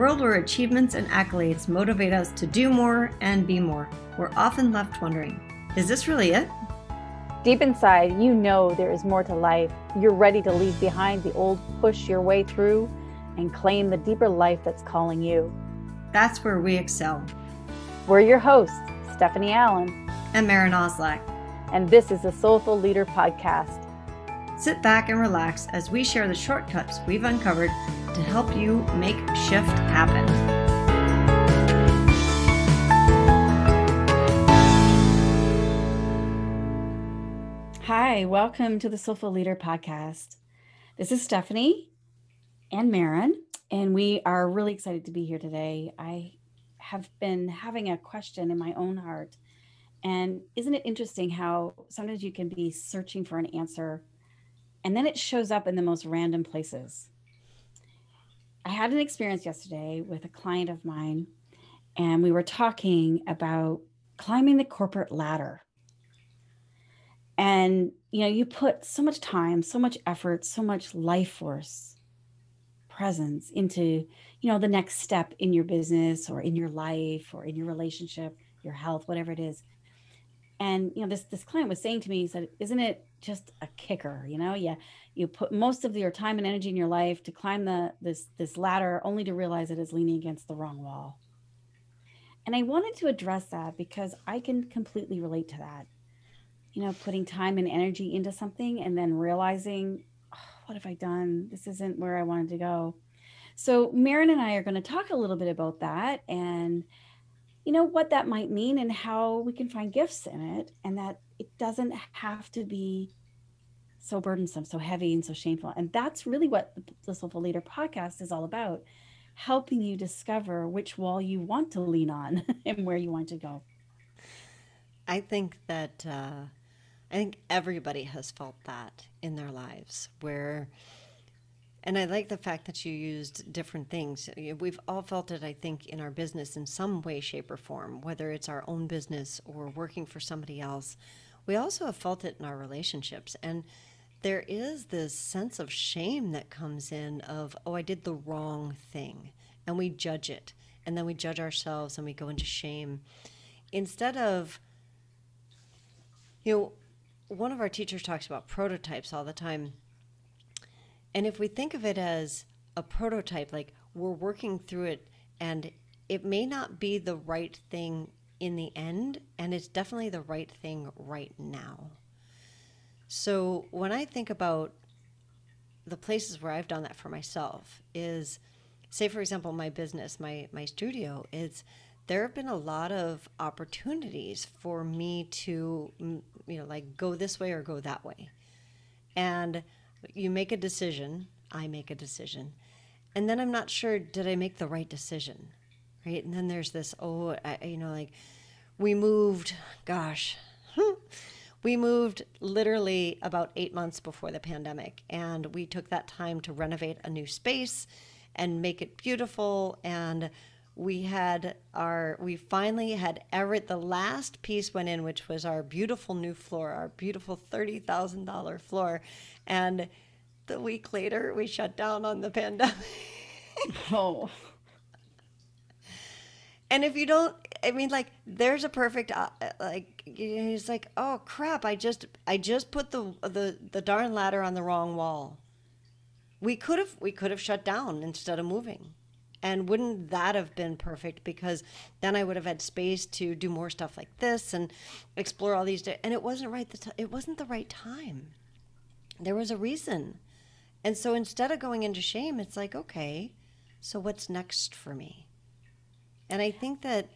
world where achievements and accolades motivate us to do more and be more, we're often left wondering, is this really it? Deep inside, you know there is more to life. You're ready to leave behind the old, push your way through, and claim the deeper life that's calling you. That's where we excel. We're your hosts, Stephanie Allen and Maren and and this is the Soulful Leader Podcast. Sit back and relax as we share the shortcuts we've uncovered to help you make shift happen. Hi, welcome to the Soulful Leader Podcast. This is Stephanie and Maren, and we are really excited to be here today. I have been having a question in my own heart, and isn't it interesting how sometimes you can be searching for an answer and then it shows up in the most random places. I had an experience yesterday with a client of mine, and we were talking about climbing the corporate ladder. And, you put so much time, so much effort, so much life force, presence into, the next step in your business or in your life or in your relationship, your health, whatever it is. And, this client was saying to me, he said, isn't it just a kicker? You put most of your time and energy in your life to climb this ladder only to realize it is leaning against the wrong wall. And I wanted to address that because I can completely relate to that. Putting time and energy into something and then realizing, oh, what have I done? This isn't where I wanted to go. So Maren and I are going to talk a little bit about that and what that might mean and how we can find gifts in it, and that it doesn't have to be so burdensome, so heavy, and so shameful. And that's really what the Soulful Leader Podcast is all about, helping you discover which wall you want to lean on and where you want to go. I think that everybody has felt that in their lives and I like the fact that you used different things. We've all felt it, I think, in our business in some way, shape, or form, whether it's our own business or working for somebody else. We also have felt it in our relationships. And there is this sense of shame that comes in of, oh, I did the wrong thing. And we judge it. And then we judge ourselves and we go into shame. Instead of, one of our teachers talks about prototypes all the time. And if we think of it as a prototype, like we're working through it and it may not be the right thing in the end, and it's definitely the right thing right now. So when I think about the places where I've done that for myself is, say, for example, my business, my studio, there have been a lot of opportunities for me to, go this way or go that way. And you make a decision, I make a decision, and then I'm not sure, did I make the right decision, right? And then there's this, we moved literally about 8 months before the pandemic, and we took that time to renovate a new space and make it beautiful, and we finally had the last piece went in, which was our beautiful new floor, our beautiful $30,000 floor. And the week later, we shut down on the pandemic. Oh. And if you don't, there's a perfect, it's like, oh crap, I just put the darn ladder on the wrong wall. We could have shut down instead of moving. And wouldn't that have been perfect? Because then I would have had space to do more stuff like this and explore all these. And it wasn't right. It wasn't the right time. There was a reason. And so instead of going into shame, it's like, okay, so what's next for me? And I think that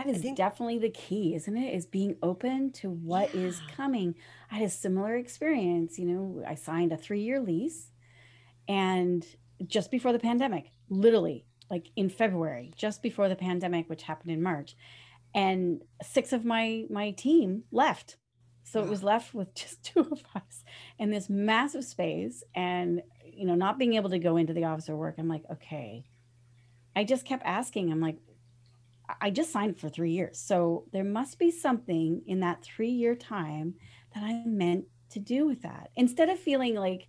is definitely the key, isn't it? Is being open to what is coming. I had a similar experience. I signed a 3-year lease, and just before the pandemic, literally like in February, just before the pandemic, which happened in March, and 6 of my team left. So it was left with just 2 of us in this massive space, and, not being able to go into the office or work. I'm like, okay, I just kept asking. I'm like, I just signed for 3 years. So there must be something in that 3-year time that I'm meant to do with that. Instead of feeling like,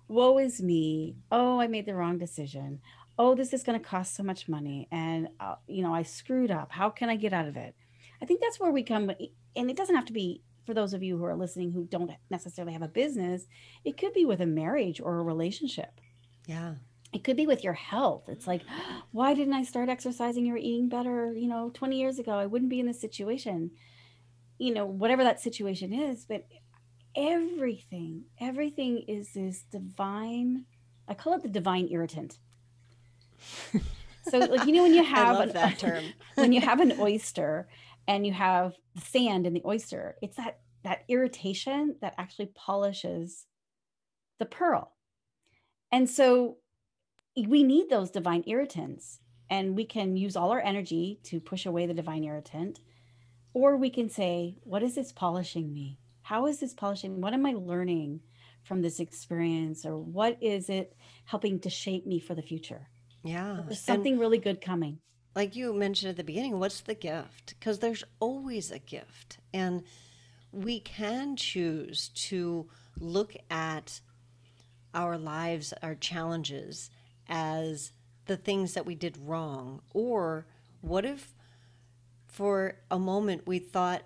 woe is me. Oh, I made the wrong decision. oh, this is going to cost so much money, and I screwed up. How can I get out of it? I think that's where we come, and it doesn't have to be for those of you who are listening who don't necessarily have a business. It could be with a marriage or a relationship. Yeah. It could be with your health. It's like, why didn't I start exercising or eating better, 20 years ago? I wouldn't be in this situation, whatever that situation is. But everything is this divine, I call it the divine irritant. So like, when you I have love that term. when you have an oyster and you have sand in the oyster, it's that irritation that actually polishes the pearl. And so we need those divine irritants, and we can use all our energy to push away the divine irritant, or we can say, what is this polishing me? How is this polishing? What am I learning from this experience? Or what is it helping to shape me for the future? Yeah. There's And something really good coming. like you mentioned at the beginning, what's the gift? Because there's always a gift. And we can choose to look at our lives, our challenges, as the things that we did wrong. Or what if for a moment we thought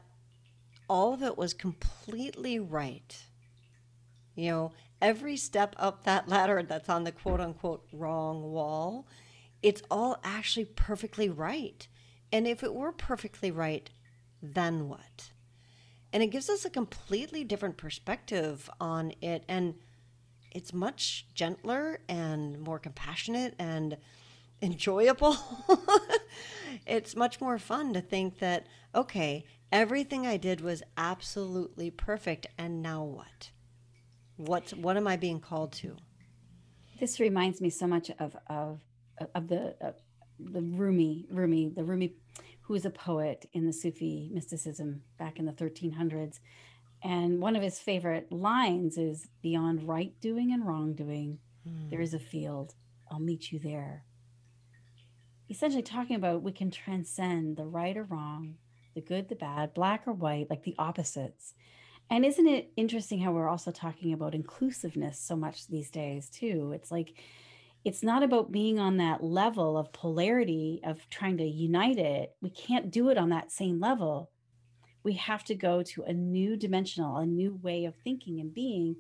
all of it was completely right? You know, every step up that ladder that's on the quote unquote wrong wall, it's all actually perfectly right. And if it were perfectly right, then what? And it gives us a completely different perspective on it. And it's much gentler and more compassionate and enjoyable. It's much more fun to think that, okay, everything I did was absolutely perfect. And now what? What am I being called to? This reminds me so much of the Rumi, who was a poet in the Sufi mysticism back in the 1300s. And one of his favorite lines is, beyond right doing and wrongdoing, there is a field. I'll meet you there. Essentially talking about we can transcend the right or wrong, the good, the bad, black or white, like the opposites. And isn't it interesting how we're also talking about inclusiveness so much these days, too? It's like, it's not about being on that level of polarity of trying to unite it. We can't do it on that same level. We have to go to a new dimensional, a new way of thinking and being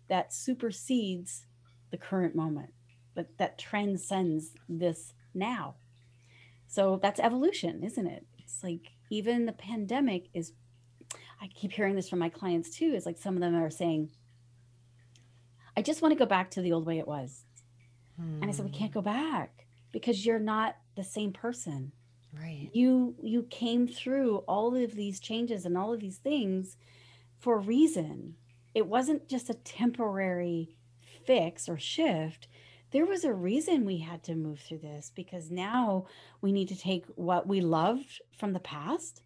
that supersedes the current moment, but that transcends this now. So that's evolution, isn't it? It's like even the pandemic is, I keep hearing this from my clients too, is like some of them are saying, I just want to go back to the old way it was. And I said, we can't Hmm. go back because you're not the same person. Right. You came through all of these changes and all of these things for a reason. It wasn't just a temporary fix or shift. There was a reason we had to move through this, because now we need to take what we loved from the past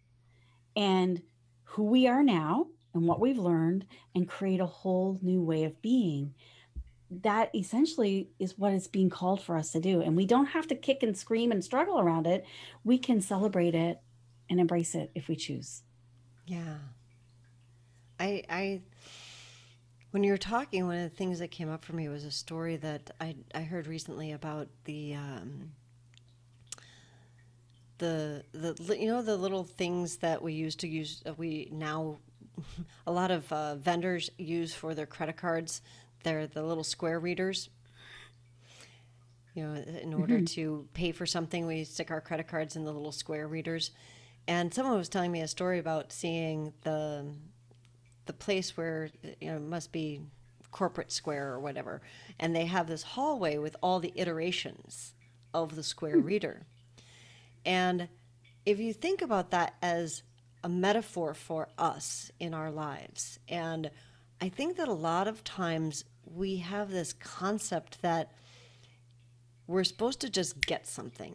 and who we are now and what we've learned and create a whole new way of being. That essentially is what is being called for us to do. And we don't have to kick and scream and struggle around it. We can celebrate it and embrace it if we choose. Yeah. I when you were talking, one of the things that came up for me was a story that I heard recently about the the little things that we used to use we now a lot of vendors use for their credit cards. They're the little square readers. You know, in order Mm-hmm. to pay for something, we stick our credit cards in the little square readers. And someone was telling me a story about seeing the place where it must be corporate square or whatever, and they have this hallway with all the iterations of the square reader. And if you think about that as a metaphor for us in our lives, and I think that a lot of times we have this concept that we're supposed to just get something.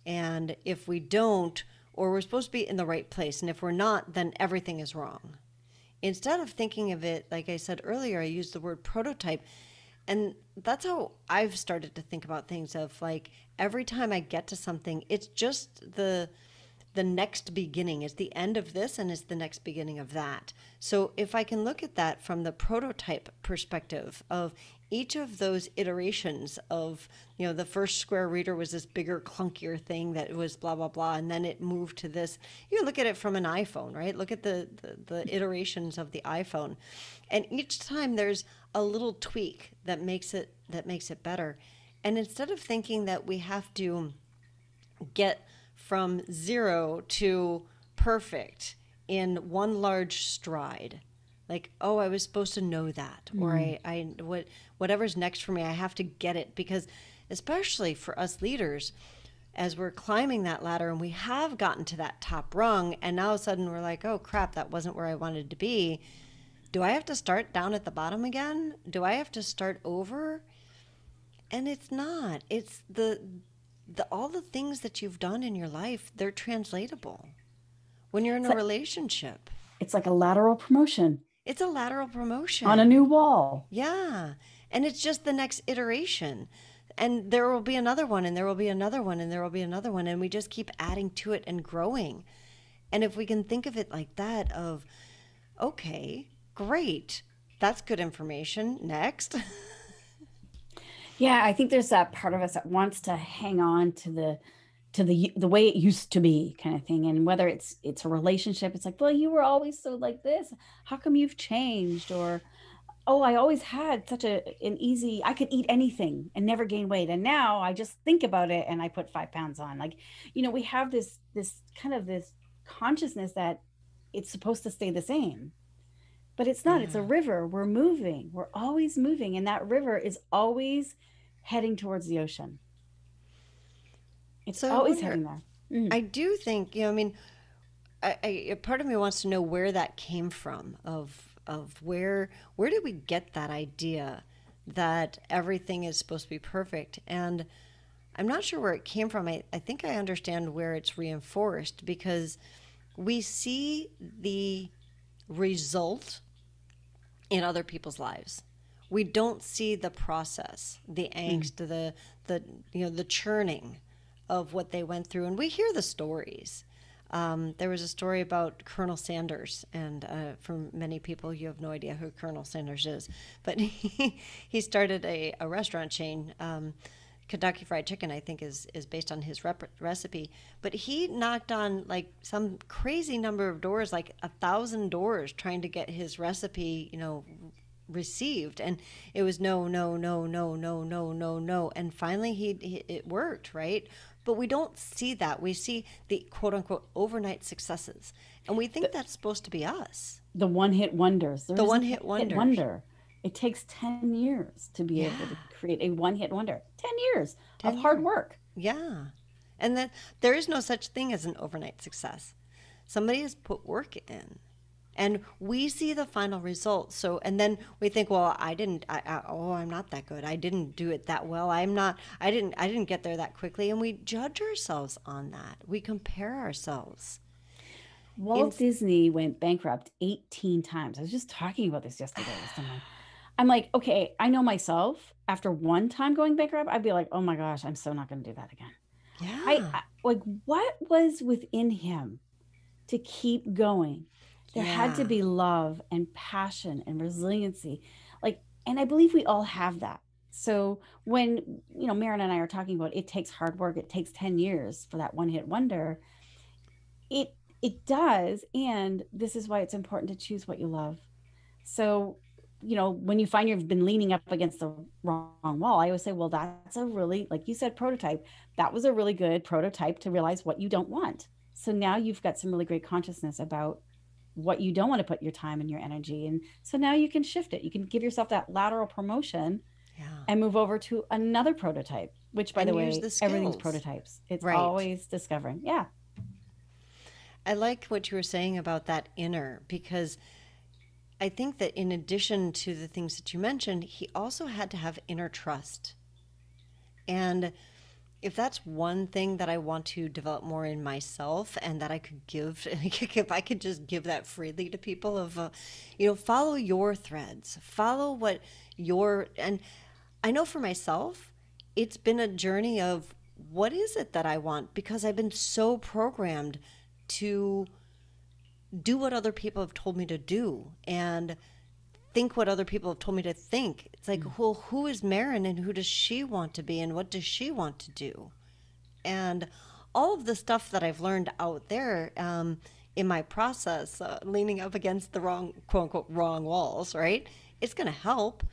And if we don't, or we're supposed to be in the right place, and if we're not, then everything is wrong. Instead of thinking of it, like I said earlier, I used the word prototype. And that's how I've started to think about things of like every time I get to something, it's just the next beginning. It's the end of this and it's the next beginning of that. So if I can look at that from the prototype perspective of each of those iterations of, the first square reader was this bigger, clunkier thing that was blah, blah, blah. And then it moved to this. You look at it from an iPhone, right? Look at the iterations of the iPhone. And each time there's a little tweak that makes it better. And instead of thinking that we have to get from 0 to perfect in one large stride, like, oh, I was supposed to know that, or whatever's next for me, I have to get it, because especially for us leaders, as we're climbing that ladder and we have gotten to that top rung, and now all of a sudden we're like, oh crap, that wasn't where I wanted to be. Do I have to start down at the bottom again? Do I have to start over? And it's not. It's the all the things that you've done in your life, they're translatable when you're in a relationship. It's like a lateral promotion. It's a lateral promotion. On a new wall. Yeah. And it's just the next iteration. And there will be another one, and there will be another one, and there will be another one. And we just keep adding to it and growing. And if we can think of it like that, of, okay, great, that's good information. Next. Yeah, I think there's that part of us that wants to hang on to the way it used to be, kind of thing. And whether it's a relationship, it's like, well, you were always so like this. How come you've changed? Or, oh, I always had such an easy, I could eat anything and never gain weight. And now I just think about it and I put 5 pounds on. Like, we have this kind of this consciousness that it's supposed to stay the same. But it's not. Yeah. It's a river. We're moving. We're always moving. And that river is always heading towards the ocean. It's always heading there. I do think, I part of me wants to know where that came from, of where did we get that idea that everything is supposed to be perfect? And I'm not sure where it came from. I think I understand where it's reinforced, because we see the result in other people's lives. We don't see the process, the angst, the churning of what they went through, and we hear the stories. There was a story about Colonel Sanders, and for many people, you have no idea who Colonel Sanders is, but he started a restaurant chain. Kentucky Fried Chicken, I think, is based on his recipe. But he knocked on like some crazy number of doors, like 1,000 doors, trying to get his recipe, received. And it was no. And finally, it worked, right? But we don't see that. We see the quote unquote overnight successes, and we think that's supposed to be us. The one-hit wonders. The one-hit wonder. It takes 10 years to be able to create a one-hit wonder. 10 years of hard work. Yeah. And that there is no such thing as an overnight success. Somebody has put work in, and we see the final result. So, and then we think, well, I'm not that good. I didn't do it that well. I didn't get there that quickly. And we judge ourselves on that. We compare ourselves. Walt Disney went bankrupt 18 times. I was just talking about this yesterday with someone. I'm like, okay, I know myself. After one time going bankrupt, I'd be like, oh my gosh, I'm so not going to do that again. Yeah. I like, what was within him to keep going? There had to be love and passion and resiliency. And I believe we all have that. So when, Maren and I are talking about it takes hard work, it takes 10 years for that one-hit wonder, it does. And this is why it's important to choose what you love. So when you find you've been leaning up against the wrong wall, I always say, well, that's a really, like you said, prototype. That was a really good prototype to realize what you don't want. So now you've got some really great consciousness about what you don't want to put your time and your energy. And so now you can shift it. You can give yourself that lateral promotion and move over to another prototype, which, by the way, everything's prototypes. It's always discovering. Yeah. I like what you were saying about that inner, because I think that in addition to the things that you mentioned, he also had to have inner trust. And if that's one thing that I want to develop more in myself, and that I could give, if I could just give that freely to people, of, follow your threads, follow what and I know for myself, it's been a journey of what is it that I want, because I've been so programmed to do what other people have told me to do and think what other people have told me to think. It's like, well, who is Maren and who does she want to be and what does she want to do? And all of the stuff that I've learned out there in my process, leaning up against the wrong, quote unquote, wrong walls, right? It's going to help.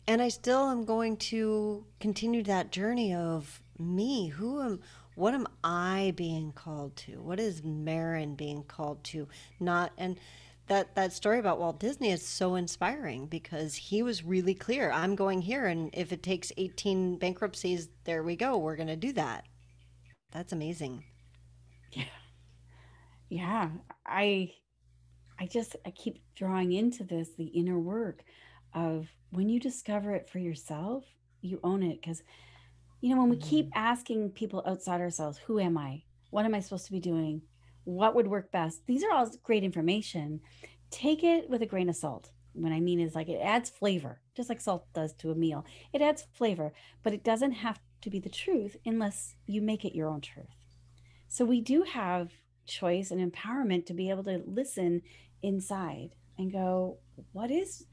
And I still am going to continue that journey of me. What am I being called to? What is Maren being called to? Not, and that story about Walt Disney is so inspiring because he was really clear. I'm going here, and if it takes 18 bankruptcies, there we go. We're going to do that. That's amazing. Yeah. Yeah. I I keep drawing into this the inner work of when you discover it for yourself, you own it. Because, when we keep Mm. asking people outside ourselves, who am I? What am I supposed to be doing? What would work best? These are all great information. Take it with a grain of salt. What I mean is, like, it adds flavor, just like salt does to a meal. It adds flavor, but it doesn't have to be the truth unless you make it your own truth. So we do have choice and empowerment to be able to listen inside and go, what is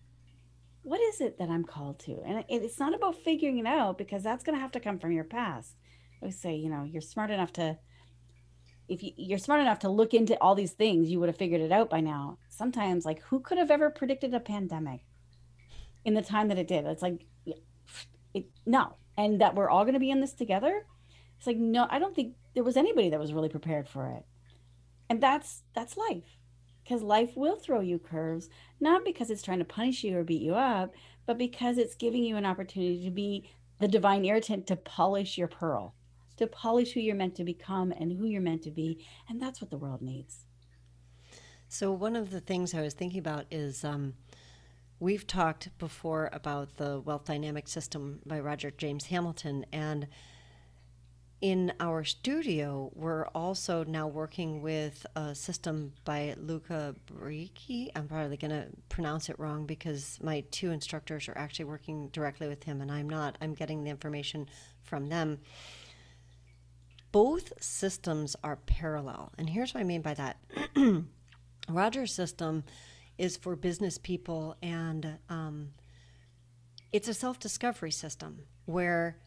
it that I'm called to? And it's not about figuring it out, because that's going to have to come from your past. I always say, you're smart enough to, if you're smart enough to look into all these things, you would have figured it out by now. Sometimes, like, who could have ever predicted a pandemic in the time that it did? It's like, no. And that we're all going to be in this together. It's like, no, I don't think there was anybody that was really prepared for it. And that's life. Because life will throw you curves, not because it's trying to punish you or beat you up, but because it's giving you an opportunity to be the divine irritant, to polish your pearl, to polish who you're meant to become and who you're meant to be. And that's what the world needs. So, one of the things I was thinking about is we've talked before about the wealth dynamic system by Roger James Hamilton. And in our studio, we're also now working with a system by Luca Bricchi. I'm probably going to pronounce it wrong because my two instructors are actually working directly with him and I'm not. I'm getting the information from them. Both systems are parallel. And here's what I mean by that. Roger's system is for business people, and it's a self discovery system where,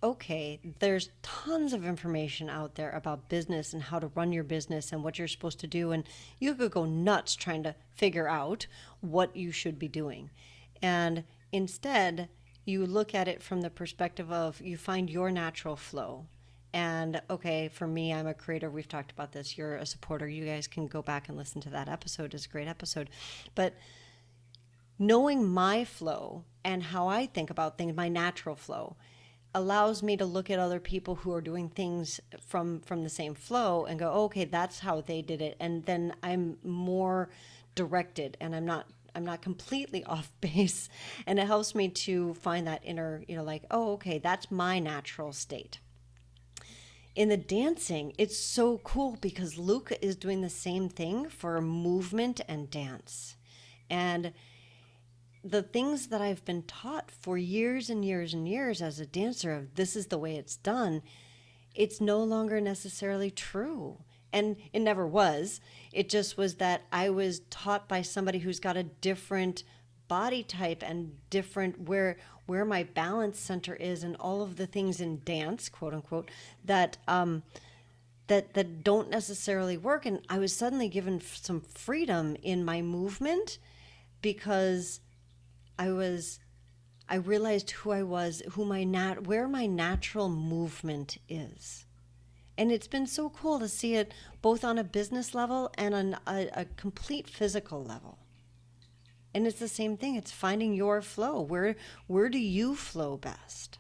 okay, there's tons of information out there about business and how to run your business and what you're supposed to do. And you could go nuts trying to figure out what you should be doing. And instead, you look at it from the perspective of you find your natural flow. And okay, for me, I'm a creator. We've talked about this. You're a supporter. You guys can go back and listen to that episode. It's a great episode. But knowing my flow and how I think about things, my natural flow, allows me to look at other people who are doing things from the same flow and go, oh, okay, that's how they did it. And then I'm more directed and I'm not completely off base. And it helps me to find that inner, like, oh, okay, that's my natural state. In the dancing, it's so cool because Luke is doing the same thing for movement and dance. And the things that I've been taught for years and years and years as a dancer of this is the way it's done, it's no longer necessarily true. And it never was. It just was that I was taught by somebody who's got a different body type and different where my balance center is and all of the things in dance, quote unquote, that don't necessarily work. And I was suddenly given some freedom in my movement because I realized who I was, where my natural movement is. And it's been so cool to see it both on a business level and on a complete physical level. And it's the same thing. It's finding your flow. Where do you flow best?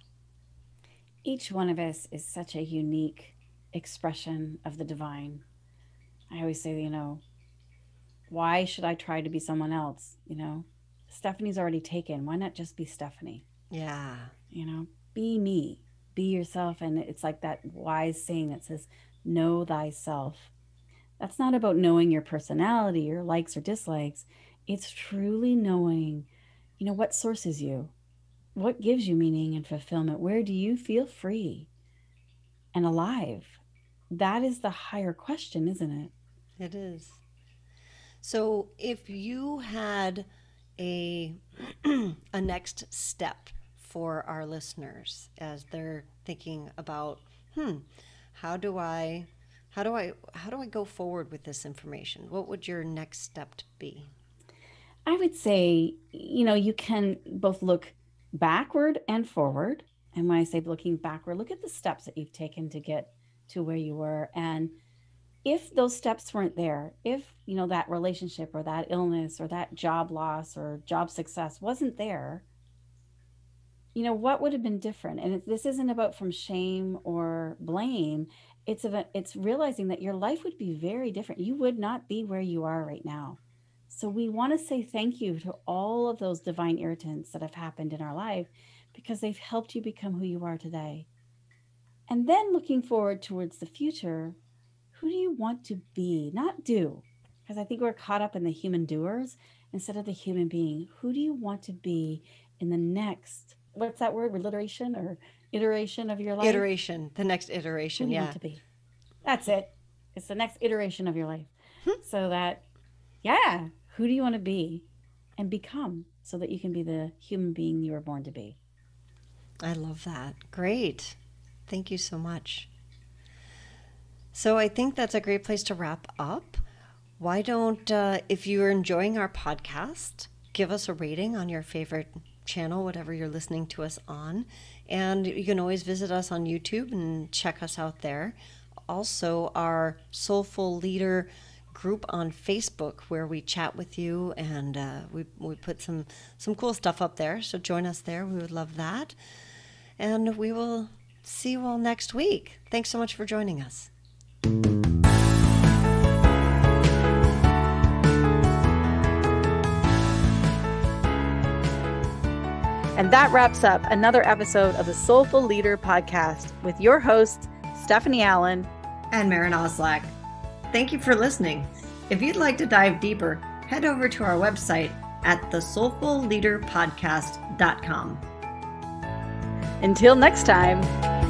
Each one of us is such a unique expression of the divine. I always say, why should I try to be someone else? Stephanie's already taken. Why not just be Stephanie? Yeah. Be me, be yourself. And it's like that wise saying that says, know thyself. That's not about knowing your personality, your likes or dislikes. It's truly knowing, what sources you, what gives you meaning and fulfillment. Where do you feel free and alive? that is the higher question, isn't it? It is. So if you had a a next step for our listeners as they're thinking about, how do I go forward with this information? What would your next step be? I would say, you can both look backward and forward. And when I say looking backward, look at the steps that you've taken to get to where you were. And if those steps weren't there, if, that relationship or that illness or that job loss or job success wasn't there, what would have been different? And this isn't about from shame or blame. It's realizing that your life would be very different. You would not be where you are right now. So we want to say thank you to all of those divine irritants that have happened in our life, because they've helped you become who you are today. And then looking forward towards the future, who do you want to be? Not do, because I think we're caught up in the human doers instead of the human being. Who do you want to be in the next, what's that word, iteration or iteration of your life? Iteration, the next iteration, who do you yeah. want to be? That's it. It's the next iteration of your life. So that, yeah, who do you want to be and become so that you can be the human being you were born to be? I love that. Great. Thank you so much. So I think that's a great place to wrap up. Why don't, if you're enjoying our podcast, give us a rating on your favorite channel, whatever you're listening to us on. And you can always visit us on YouTube and check us out there. Also, our Soulful Leader group on Facebook, where we chat with you, and we put some cool stuff up there. So join us there. We would love that. And we will see you all next week. Thanks so much for joining us. And that wraps up another episode of the Soulful Leader podcast with your hosts, Stephanie Allen and Maren Oslack. Thank you for listening. If you'd like to dive deeper, head over to our website at thesoulfulleaderpodcast.com. Until next time.